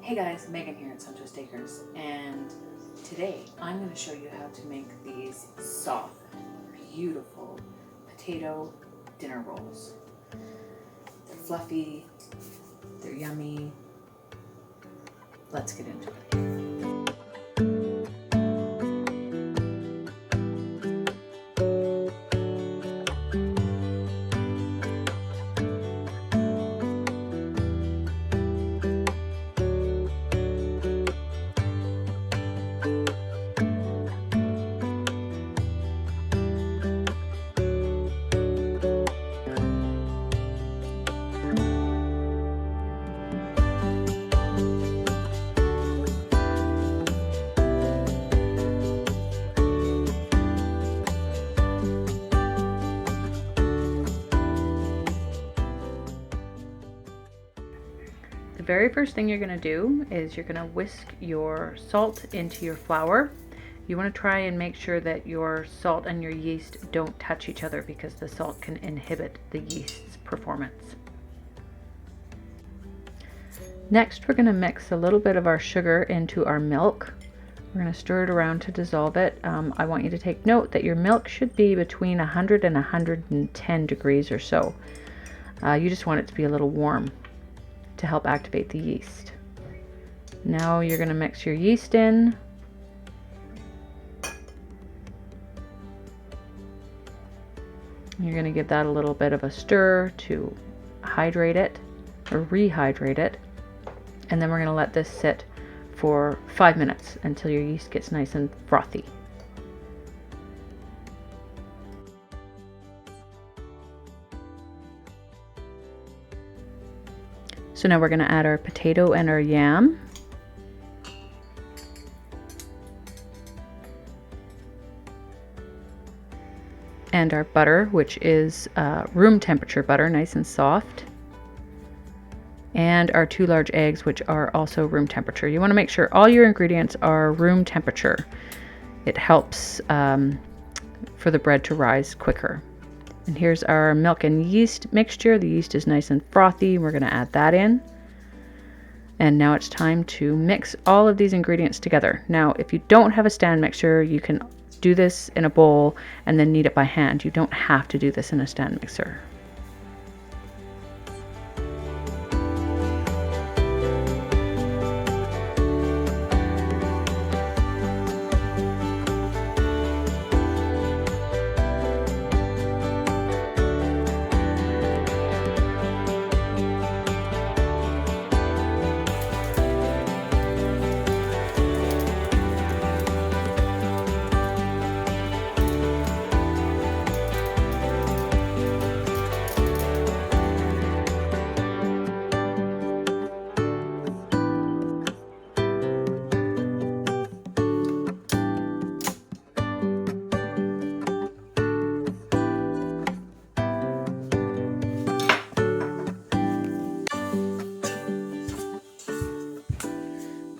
Hey guys, Megan here at Softest Acres, and today I'm going to show you how to make these soft, beautiful potato dinner rolls. They're fluffy, they're yummy. Let's get into it. The very first thing you're going to do is you're going to whisk your salt into your flour. You want to try and make sure that your salt and your yeast don't touch each other because the salt can inhibit the yeast's performance. Next, we're going to mix a little bit of our sugar into our milk. We're going to stir it around to dissolve it. I want you to take note that your milk should be between 100 and 110 degrees or so. You just want it to be a little warm to help activate the yeast. Now you're going to mix your yeast in. You're going to give that a little bit of a stir to hydrate it or rehydrate it. And then we're going to let this sit for 5 minutes until your yeast gets nice and frothy. So now we're going to add our potato and our yam. And our butter, which is room temperature butter, nice and soft. And our 2 large eggs, which are also room temperature. You want to make sure all your ingredients are room temperature. It helps for the bread to rise quicker. And here's our milk and yeast mixture. The yeast is nice and frothy. We're going to add that in. And now it's time to mix all of these ingredients together. Now, if you don't have a stand mixer, you can do this in a bowl and then knead it by hand. You don't have to do this in a stand mixer.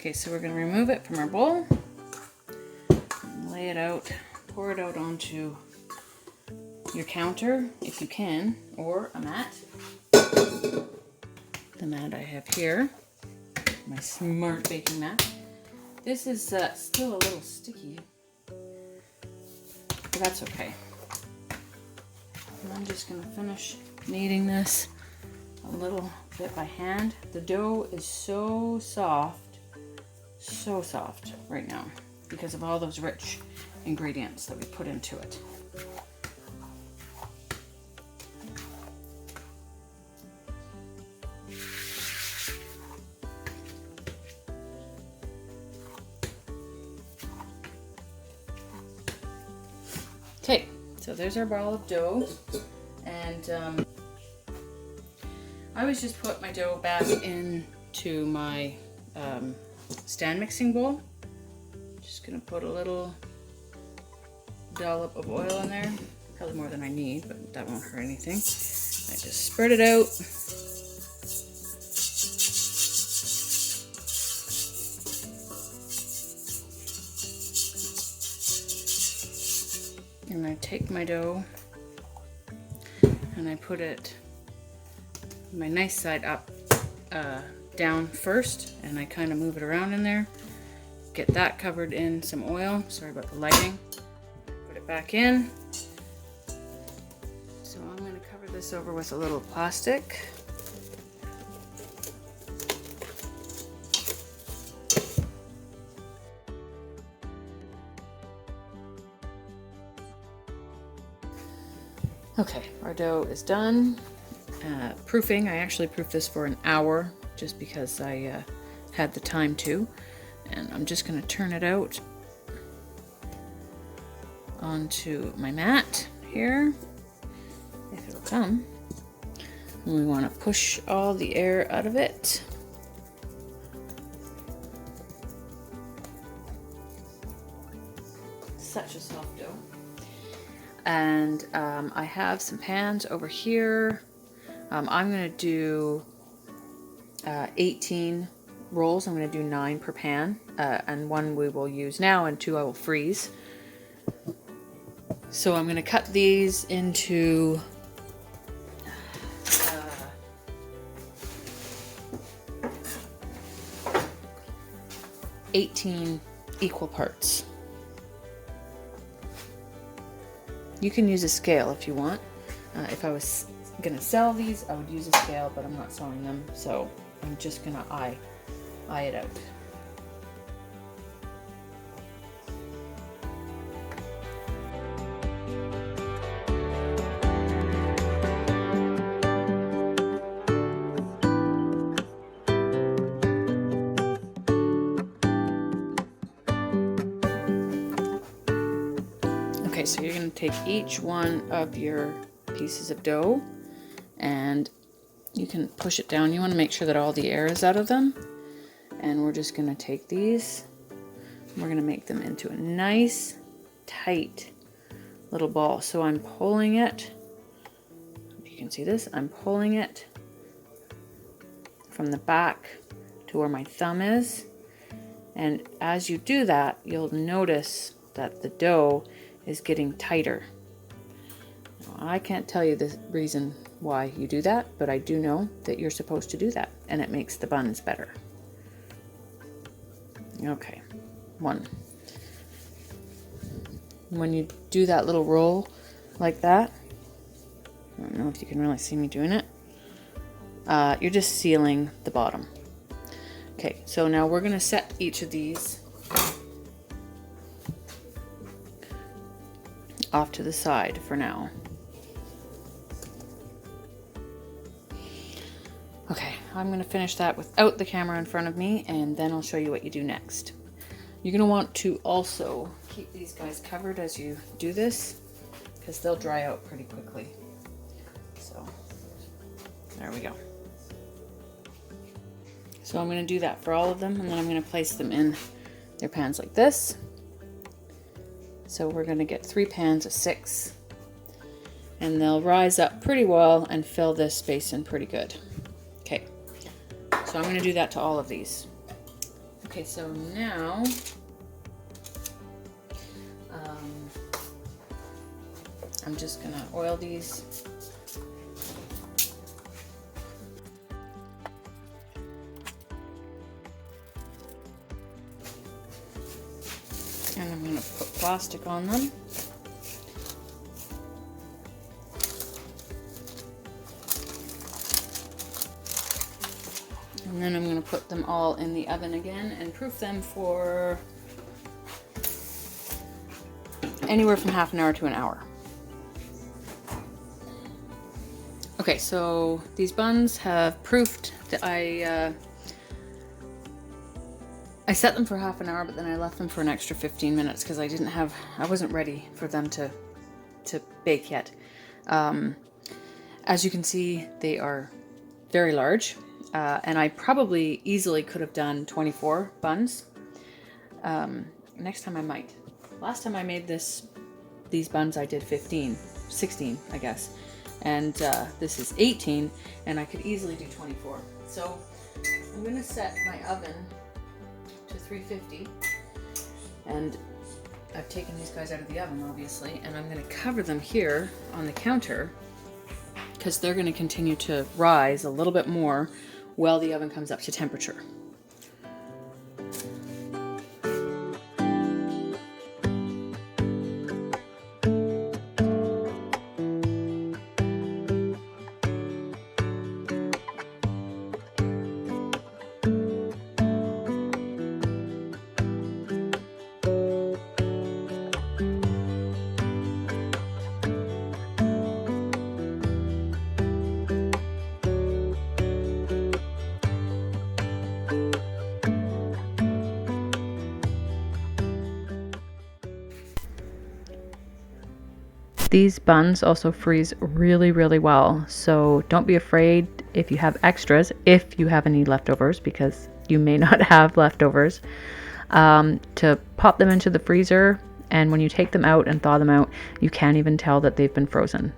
Okay, so we're going to remove it from our bowl, lay it out, pour it out onto your counter if you can, or a mat. The mat I have here, my smart baking mat. This is still a little sticky, but that's okay. And I'm just going to finish kneading this a little bit by hand. The dough is so soft right now because of all those rich ingredients that we put into it. Okay, so there's our ball of dough, and I always just put my dough back into my stand mixing bowl. Just gonna put a little dollop of oil in there, probably more than I need, but that won't hurt anything. I just spread it out. And I take my dough and I put it my nice side up down first, and I kind of move it around in there. Get that covered in some oil. Sorry about the lighting. Put it back in. So I'm going to cover this over with a little plastic. Okay, our dough is done. Proofing, I actually proofed this for an hour just because I had the time to. And I'm just going to turn it out onto my mat here, if it'll come. And we want to push all the air out of it. Such a soft dough. And I have some pans over here. I'm going to do 18 rolls. I'm going to do 9 per pan, and 1 we will use now and 2 I will freeze. So I'm going to cut these into 18 equal parts. You can use a scale if you want. If I was going to sell these, I would use a scale, but I'm not selling them, so I'm just going to eye it out. Okay, so you're going to take each one of your pieces of dough and you can push it down. You want to make sure that all the air is out of them. And we're just going to take these, and we're going to make them into a nice, tight little ball. So I'm pulling it, you can see this, I'm pulling it from the back to where my thumb is. And as you do that, you'll notice that the dough is getting tighter. Now, I can't tell you the reason why you do that, but I do know that you're supposed to do that, and it makes the buns better. Okay, 1. When you do that little roll like that, I don't know if you can really see me doing it, you're just sealing the bottom. Okay, so now we're going to set each of these off to the side for now. Okay, I'm going to finish that without the camera in front of me, and then I'll show you what you do next. You're going to want to also keep these guys covered as you do this, because they'll dry out pretty quickly. So, there we go. So I'm going to do that for all of them, and then I'm going to place them in their pans like this. So we're going to get 3 pans of 6, and they'll rise up pretty well and fill this basin pretty good. Okay, so I'm going to do that to all of these. Okay, so now I'm just going to oil these. And I'm going to put plastic on them. And then I'm going to put them all in the oven again and proof them for anywhere from half an hour to an hour. Okay, so these buns have proofed. That I set them for half an hour, but then I left them for an extra 15 minutes because I wasn't ready for them to bake yet. As you can see, they are very large. And I probably easily could have done 24 buns. Next time I might. Last time I made these buns I did 16 I guess. And this is 18, and I could easily do 24. So I'm going to set my oven to 350, and I've taken these guys out of the oven obviously, and I'm going to cover them here on the counter because they're going to continue to rise a little bit more while the oven comes up to temperature. These buns also freeze really, really well, so don't be afraid if you have extras, if you have any leftovers, because you may not have leftovers, to pop them into the freezer, and when you take them out and thaw them out, you can't even tell that they've been frozen.